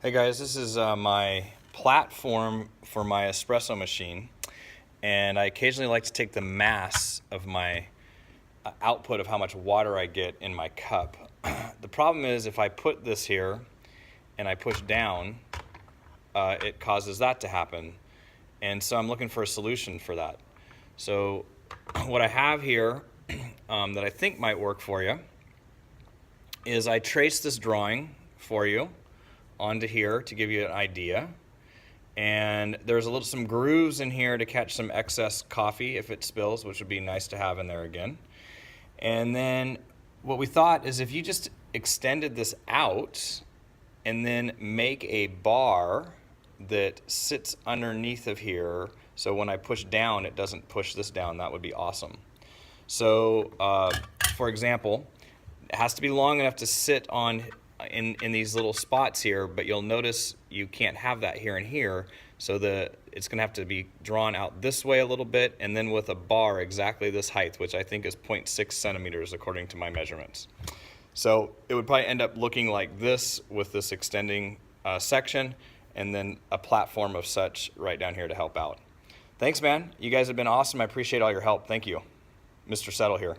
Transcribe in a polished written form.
Hey guys, this is my platform for my espresso machine, and I occasionally like to take the mass of my output of how much water I get in my cup. The problem is if I put this here and I push down, it causes that to happen, and so I'm looking for a solution for that. So what I have here that I think might work for you is I traced this drawing for you onto here to give you an idea. And there's some grooves in here to catch some excess coffee if it spills, which would be nice to have in there again. And then what we thought is if you just extended this out and then make a bar that sits underneath of here, so when I push down, it doesn't push this down, that would be awesome. So, for example, it has to be long enough to sit on in these little spots here, but you'll notice you can't have that here and here, so it's going to have to be drawn out this way a little bit, and then with a bar exactly this height, which I think is 0.6 centimeters according to my measurements. So it would probably end up looking like this with this extending section, and then a platform of such right down here to help out. Thanks, man. You guys have been awesome. I appreciate all your help. Thank you. Mr. Settle here.